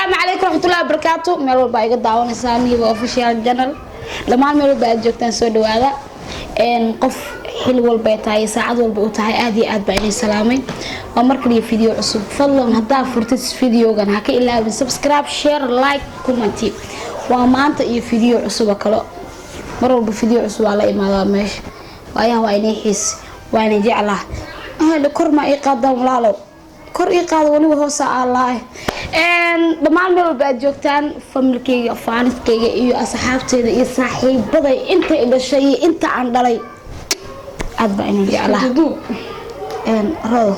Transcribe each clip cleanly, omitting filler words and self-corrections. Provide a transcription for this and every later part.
السلام عليكم ورحمة الله وبركاته. ميلو بايق دعونا سامي وأوفيشال جنرال. لما ميلو بعد جوكتان سود هذا إن قف حلو البيتاي ساعد والبيتاي آدي آد بعدين سلامي ومركلي فيديو عصب فضلا هدا فرتس فيديو كان هكي إلا بالسبسكرايب شير لايك كومنتي وما أنت فيديو عصب كلا مرة بفيديو عصب على إما ماشي وأيه وأنا حس وأنا جعله هذا كرما يقدم لالو kor ii qaado waliba hoos Allah dhamaan meel baad joogtaan familkeyga faaniskeyga iyo asxaabteeda iyo saaxiibaday inta dhashay inta aan dhalay aad baan jeclahay roo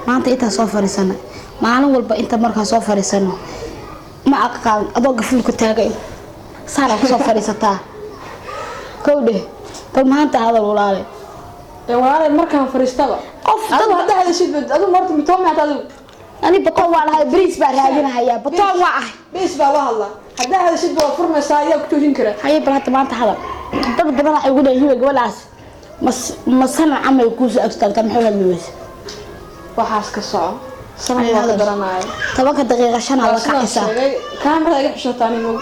maanta inta soo fariisana maalin walba inta markaa soo fariisano ma aqaan adoo gafil ku taagay saara ku soo fariisataa kowde bal maanta hadal walaale walaale markaan fariistaba أفضل هذا هذا شيء أدو مرت متوم هذا أنا بطوع على هاي بريس بارهاجنا هيا بطوع واحد بيس بقى والله هذا شيء بوفر مسايا وكتوجين كره هاي برات ما أنت هذا طب ده راح يقول هي جوالاس مسنا عمل كوز أكثر كم حول الموز وحاس كساعة سنة ما قدرنا طبعا كدقيقة عشان الله كعسى كان بدأ يحشو تاني مو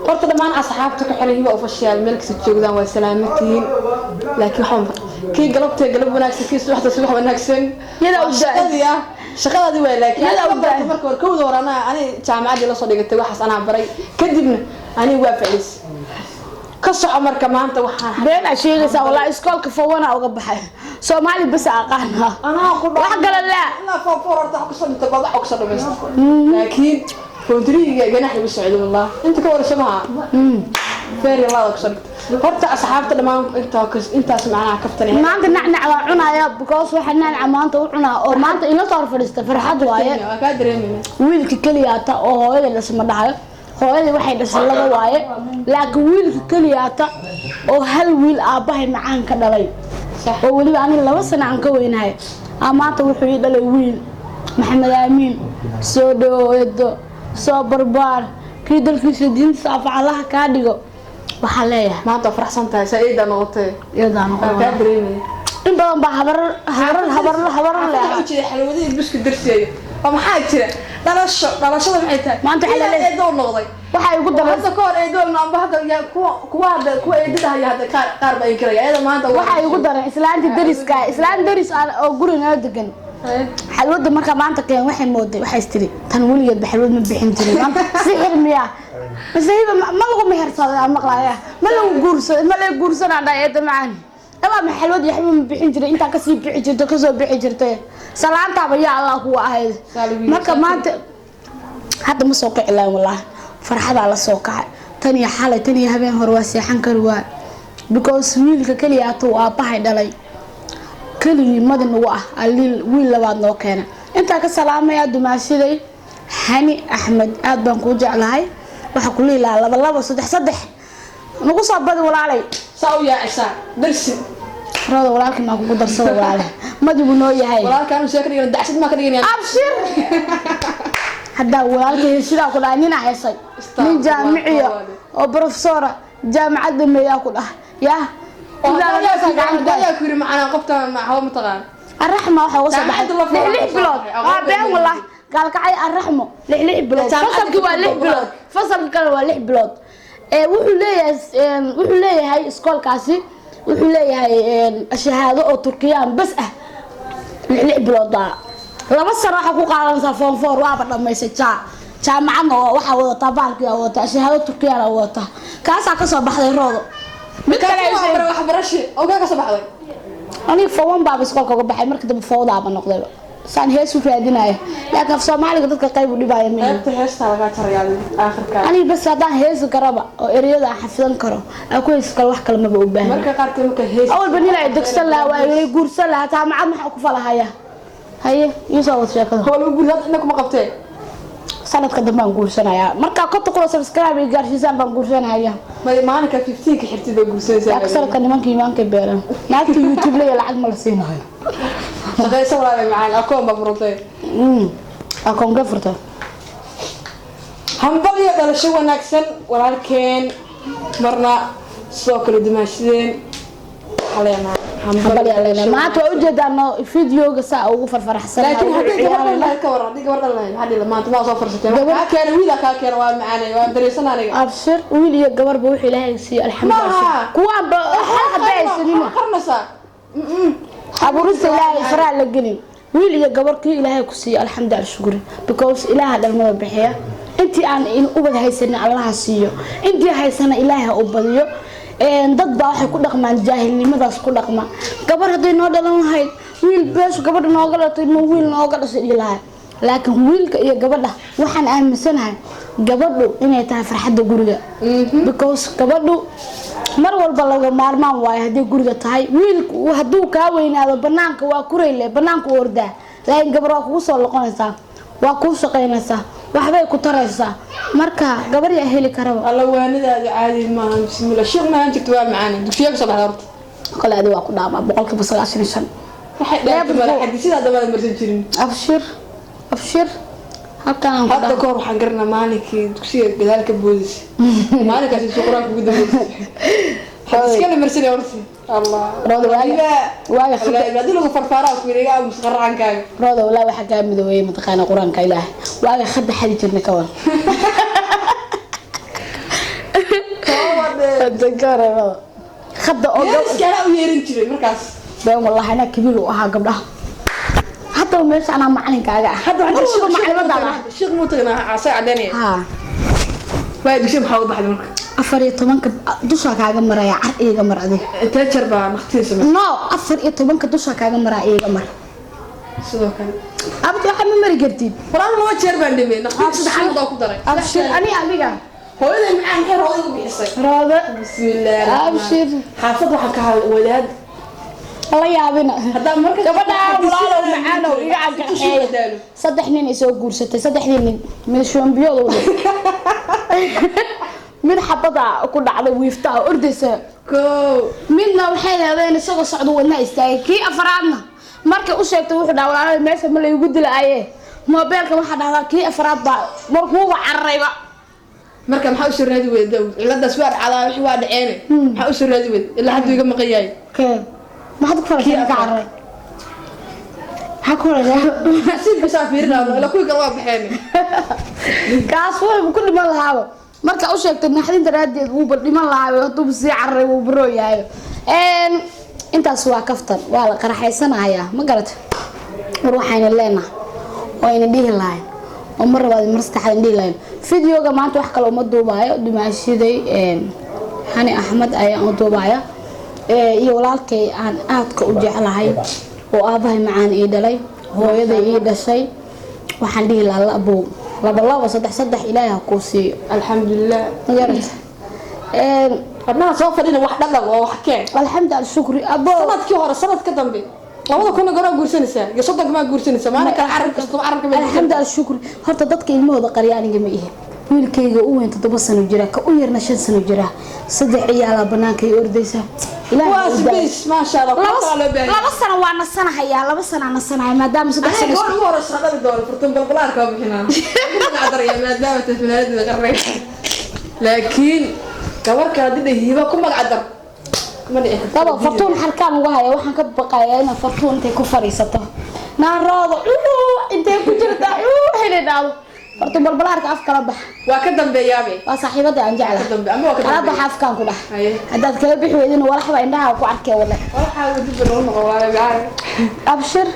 قلت لما أنا أصحابتك حلوة وفشيال ملك ستجودان وسلامتين لكن حمر كي قلبت قلب وناكس كي سوحت سوح وناكسن يلا ودا شغلة دي ويلك يلا ودا مركور كود ورانا أنا جامعة دي لصديقة توحس أنا بري كدبنا أنا وافعلس قصة عمر كمان أنت وحنا بين أشياء سا والله إسكال كفوانا أو قبحة سومالي بس أقانا أنا أقول واحد قال لا لا فور أرتاح قصة أنت بضع قصة بس لكن كونتري جناح بالسعود والله أنت كور شبهها فيري الله أقصد هرت أصحابك لما أنت سمعنا كفتني ما أنت نعنع وعنا يا بكوس وحنا نعنع أنت وعنا أو ما أنت إلا صار فرست فرحة وايد ويلك كلياتا أو هذا اللي اسمه ده هو هذا واحد يسلم وايد لكن ويلك كلياتا أو هل ويل أباه معان كدلي صح وولي أنا لو سنة عن كوين هاي أما أنت وحيد اللي ويل محمد أمين سودو يدو صبر بار كيدل في سدين صاف على كاديو وحلايا ما أنت فرحان تاي سعيدة نقطة يدا نقطة كادريني إن بدن بحبر لا أجي حلوة بس كدرسي وما حاجة لا شو معيتها ما أنت حلالي إيه دول نقطة وحي يقول هذا كور إيه دول نعم بهذا يا كوا إيه ده هذا كار بينكري هذا ما أنت وحي يقول إسلام درس كا إسلام درس أو قرن هذا حلوة مركا ما أنت كان واحد مودي واحد يشتري تنولي بحلوة من بحنتري سحر مياه بس هي ما لقوا مهر صار مقلايا ما لقوا قرص أنا دايت معاني أما حلوة يحلو من بحنتري أنت كسب بحجرت كسب بحجرت سلام تابع يا الله هو هاي مركا ما أنت هذا مسوق إلا والله فرحة على السوق تاني حالة تاني هبين هرواسي حنكروا because ويلك كلياتو أباهي دلي كلي مدن واه اللي ويل لبعض نوكينا أنت كسلام يا دماشيلي هاني أحمد أدبان كوجع لهاي وحكولي لا لا صدح نقص أبدا ولا علي ساو يا عشاء درس هذا ولكن ما كنت درس ولا علي ما جبنا إياه هاي ولا كانوا ساكرين دعشت ما كريين أبشر حدا ولكن يشيلها كل عينينا حيصي من جامعية أو بروفيسورة جامعة دمية كلها يا لا يكوري معنا قبطة مع هو متغان الرحمة وحا وصل بعد لحليح بلود بين والله قال كعي الرحمة لحليح بلود فصل كوا لح بلود فصل كوا لح بلود وحو ليه هاي اسكول كاسي وحو ليه هاي الشهادة أو تركيان بس لحليح بلود دا لما الصراحة كو قادم فون فور وابد لما يسجع جامعنا وحا وضطا بالكي وضطا شهادة تركيان وضطا كاسا كسو بحضي روضو مكان waxbarasho oo ka sabaxday ani fawaan baa iskoolka uga baxay markii dambe fawda aan noqday saan heesu raadinayo laakiin Soomaaliga dadka qayb u dhibaya ma inta heesta laga tarayaa aakhirka ani bas hadaan heesu karaba oo ereyada xafidan karo aku iskal wax kale ma u baahan marka qaarkood marka hees awal banina ay dugsan la waa guursan la jaamacad maxaa ku falahaya haye yusoo wad sheekada hoo guurad inaku ma qabtay sanadka dambe aan guursanaya marka qofka ku subscribe iyo gaarsiisan baan guursanaya maalinka 15 ka xirtida guursanaysa aksarka nimanka iimaanka beeran naagta youtube la lacag ma la siinayo shaqaysa walaalay macaan akoon ba furtay akoon ka furtay hambal iyo dhalasho wanaagsan walaalkeen marna soo kala dimaashadeen xaleema hambal yaa leena maanta waa u jeedaan fiidiyooga saa ugu farfaraxsan laakiin hadii gabar la ka waran gabar la hadii maanta ma soo farsatay ka keen wiil ka keen waa macaanay waa dareesan aniga abshir wiil iyo gabar buu wuxuu ilaahay siiyay alxamdulillah kuwa ba habaysanimo qarnasa abuurista ilaahay faraa la gelin wiil iyo gabar kii ilaahay ku siiyay alxamdulillah shukri because ilaaha dhalmada bixiya intii aan in ubad haysan Allah siiyo intii haysana ilaahay u badiyo dad baa waxay ku dhaqmaan jaahilnimadaas ku dhaqma gabar haday noo dhalan lahayd wiil bees gabadha nooga dhalatay ma wiil nooga dhashay ilaahay laakiin wiilka iyo gabadha waxaan aaminsanahay gabadhu inay tahay farxadda guriga because gabadhu mar walba laga maarmaan waayo hadii guriga tahay wiilku haduu ka weynaado banaanka waa kureyle banaanka ordaa laakiin gabar waa kugu soo loqonaysaa waa ku shaqeynaysaa waxbay ku taraysaa marka gabar yaa heli karaba alla waanidaada caadi ma aha bismillah sheekh ma jirto waa macaan dugsiga soo baxda horta qolaadi waa ku dhaama 95 waxay dhaafay xadiisida dabada marsan jirin abshir halkaan hadda ka hor waxaan garanaa maalinkii dugsiga gadaalka boodis maalinkaas soo quraanka ugu dambeeyay iskala marsanay horti Allah roodo waaga khadda lagu farfaara ku wareega musqarankaaga roodo walaa waxa ka midoway mataqaana quraanka ilaahay waaga khadda xadi jirna ka war تذكرنا خد أوجو كلا ويرين شيء مركز بيوم والله أنا كبير وأها قبلها حتى ومش أنا معلن كذا حتى عندك شغل معلن بدل شغل متغنى عصا عدني ها وايد شيء محاول بعد مركز أفريت طبعاً دوشة كذا مرة يا عرقي جمرة دي تجربة مختلفة نو أفريت طبعاً دوشة كذا مرة إيه جمرة سوى كان أبدي أحد من مرة قرتي فرام لو تجربة عندي نختلف حاجة ضاق دري أبشر أنا أبيك هو اللي معاه غير راضي بيحصل راضي بسم الله أبشر حافظ وحكى ولاد الله يعافينا هذا مركز جبنا ولا معانا ويقعد كحيل صدحني يسوي قرصتي صدحني من شلون بيوضوا من حبضة كل على ويفتح أردسة كو منا وحين هذين سووا صعدوا والناس تاي كي أفرادنا مركز أشياء تروح داولا ما يسمى اللي يقول له أيه ما بالك واحد هذا كي أفراد مركوب عريبة مركب محاوش الرادي ويدو إلا سوار على حوار عيني محاوش الرادي ويد إلا حد يقوم قياي كيف ما حد كفر كي أعرف حكوا له حسيت بسافرنا ولا كوي قلبي بحيني كاسوي بكل ما لهاو مركب أشياء تنا حدين ترادي وبرد ما لهاو طوب سي عري وبروي هاي أنت سوا كفتر ولا قرحي سنة هيا ما قلت روحين لنا وين ديه لاين ومرة بعد مرستحل ندي لاين فيديو جماعة وحكي لو مدوبايا دماشي دي هاني أحمد أي مدوبايا يولالكي عن أعتق وجعلهاي وأباهي معان إيدالي هو يدي إيدا شيء وحنديه لا أبو الله وصدح إلهي كوسي الحمد لله جرت أنا سوف لنا واحدة لغة وحكي الحمد لله الشكر أبو سنة كيوهر سنة كدنبي لو كنا قرأ قرسنسا يصدق ما قرسنسا ما أنا كان عارف الحمد لله الشكر هرت ضدك الموضة قرياني جميعه wiilkayga uu weyn 7 sano jira ka u yarna 5 sano jira saddex ciyaala banaanka ay ordaysa ilaahay ma sha Allah laba sano waa nasanahay laba sano nasanahay maadaama 3 sano isku hor shaqada doon furtan balbalaarka bixinaan qadar ya maadaama tafnaadida qarray laakiin gabarka hadii hiiba ku magac dar kuma dhicin baba fartuun halkaan uga haya waxaan ka baqayaa in fartuun intay ku fariisato naaroodo intay ku jirta helinaado فرتو بالبلارك أفكار بح وكذا بيابي وصاحبتي عن جعله أنا بح أفكار كله هذا كله بيحوي ولا حوا عندها وقعدك ولا حاول تجيب الرون ولا بعرف أبشر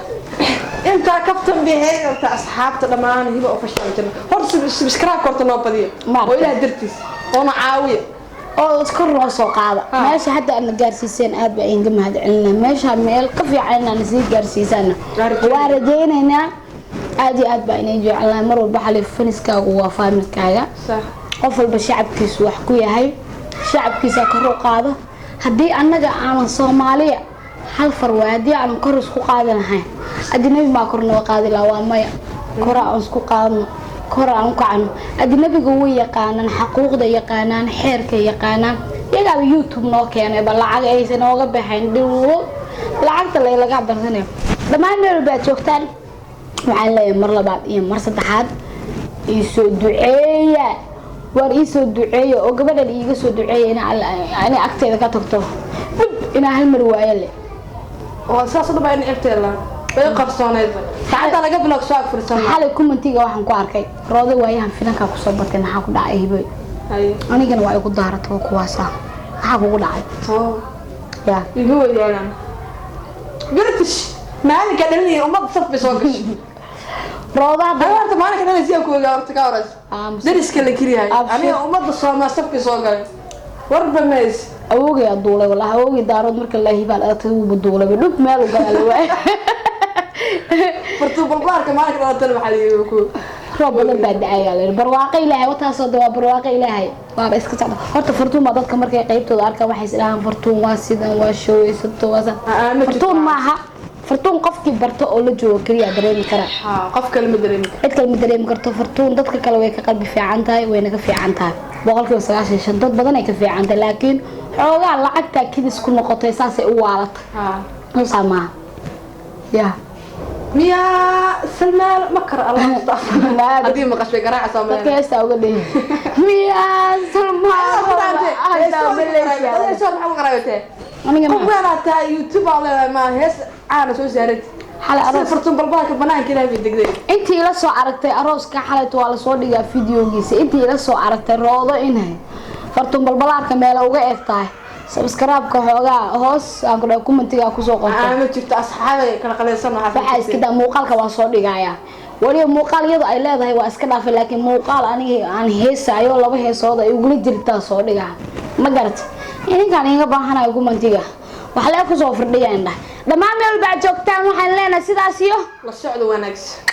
أنت كابتن بهاي أنت أصحاب لما أنا هيبقى فشل جنا هرس بسكراك كرت نوبدي وإلى درتيس وأنا عاوية أو أذكر رأسه قاعدة ماشي حتى أن جارسيسين أربعين جمع هذا علنا ماشي هالميل كفي عنا نسيت جارسيسنا واردين هنا عادي أتبع إني جعلنا مرة بحلي فنسكا وفامل كاجا صح قفل بشعب كيس وحكوية هاي شعب كيس كرو قاعدة هدي أنا جا عن الصومالية هل فروادي عن كرس قاعدة هاي أدنبي ما كرنا وقاعدة لوامية كرا أنسكو قاعدة كرا أنكو عنه أدنبي قوية قانن حقوق ده يقانن حركة يقانن يجا يوتيوب نوكيان بلعج أي سنة وقبل حين دلو لعجت اللي لقى برسنة لما نرجع بتشوفتان وعلى مرة بعد مر صدحات يسود دعية ورئيسود دعية وقبل اللي يجسود دعية أنا أكتر إذا كتبته أنا هالمرواية اللي oo saas u baan ibteela way qarsoonayda saacada laga bilowg soo fursan xalay commentiga waxaan ku arkay roodo waayahan filanka ku soo batay maxaa ku dhacay hibo anigana waa igu daarato kuwaasa maxaa kugu dhacay ya igu weeyaan gartish maalinka dhalin umad saf soo gashay rooda hadda maalinka dhalin si ku gaarto ka horas dariska la kiriyahay aniga umada Soomaaliya saf soo galay warba mees awogay aduulay wallahi awogay daarood marka la hibaal aad uu buduulay dhub meel u galay way fartu balbaarka maalinka dhalin waxa la ku roob badan baa dhacay barwaaqo ilaahay wataasoo dawaa barwaaqo ilaahay waa iska socda horta fartuun ma dadka markay qaybtooda arkaan waxay isdhahaan fartuun waa sidan waa showaysato waa fartuun maaha fartuun qofkii barto oo la joogo kaliya dareemi kara qof kale ma dareemi cid kale ma dareemi karto fartuun dadka kale way ka qalbi fiican tahay wayna ka fiican tahay boqolkiiba 95 dad badan ay ka fiican tahay laakiin xoogaa lacagta kidis ku noqotay saasay u waalatay sama ya miya salmaan makar Allah astaghfirullah hadii ma qasbay garaac Soomaaliya dadka uga dhig miya salmaan soo maxaa qaraabtay aniga ma qaraabta YouTube ala ma hees aan soo saaray xalay aroos fartuun balbaarka banaanka ilaahay degdeg intii la soo aragtay arooska xalay waa la soo dhigaa fiidiyogiisa intii la soo aragtay roodo inay fartuun balbaarka meel uga eegtahay subscribe-ka xoogaa hoos aan ku dhaw commentiga ku soo qortay ma jirto asxaabay kala qaleysan waxa iska muuqaalka waa soo dhigaya waliba muuqaalyadu ay leedahay waa iska dhaafay laakiin muuqaal aniga aan heesaayo laba heesood ay ugu jirtaa soo dhigaa ma garat inkaan iga baahanahay commentiga wax la ku soo firdhiyaan dhamaan meel baa joogtaan waxaan leenahay sidaas iyo la socdo wanaagsan